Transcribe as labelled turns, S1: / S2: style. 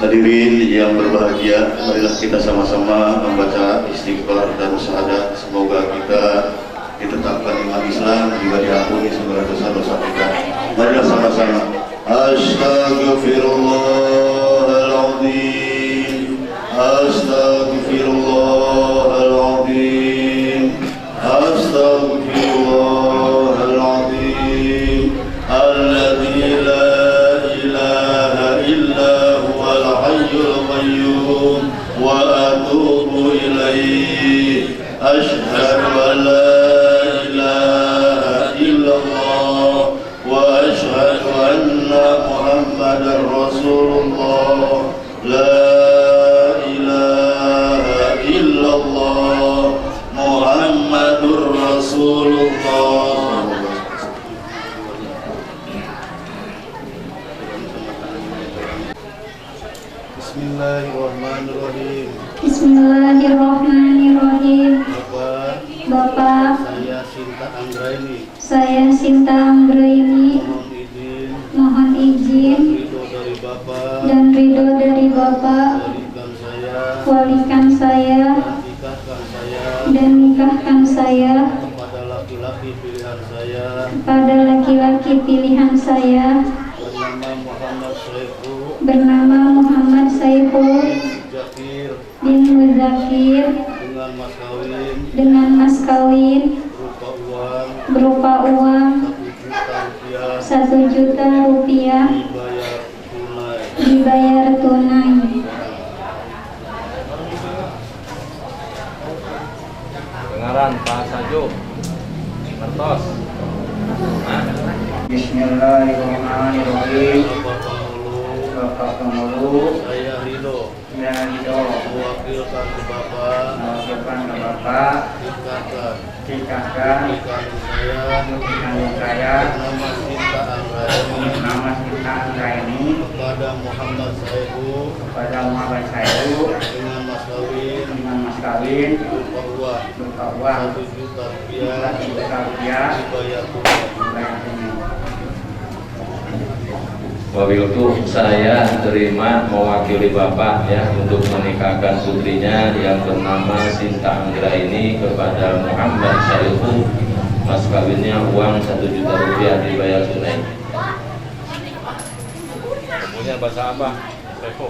S1: Hadirin yang berbahagia, marilah kita sama-sama membaca istighfar dan syahadat. Semoga kita ditetapkan iman Islam, juga diampuni segala dosa-dosa kita. Marilah sama-sama. Astaghfirullahaladzim, astaghfirullahaladzim, astaghfirullahaladzim, alladzi la ilaha illa huwal hayyul qayyum wa atubu ilaihi. Asyhadu an la ilaha illallah wa asyhadu anna Muhammadar Rasulullah. La ilaha illallah Muhammadur Rasulullah. Bismillahirrahmanirrahim.
S2: Bismillahirrahmanirrahim. Bapak, saya Sinta Anggraini mohon izin dan ridho dari Bapak walikan saya dan nikahkan saya kepada laki-laki pilihan saya bernama Muhammad Saiful bin Muzakir dengan mas kawin berupa uang 1 juta rupiah dibayar tunai.
S3: Dengaran Pak Sajo Kertos.
S4: Bismillahirrahmanirrahim. Bapak Pengulu,
S3: Saya Ridho
S4: mewakilkan ke Bapak nikahkan saya nama Sinta Anggraini
S3: kepada Muhammad Saiful
S4: dengan mas kawin berupa uang 1 juta rupiah
S3: dibayar tunai.
S5: Wabiltu, saya terima mewakili Bapak ya untuk menikahkan putrinya yang bernama Sinta Anggraini kepada Muhammad Saiful. Mas kawinnya uang 1 juta rupiah dibayar tunai.
S3: Kemudian bahasa apa? Saiful.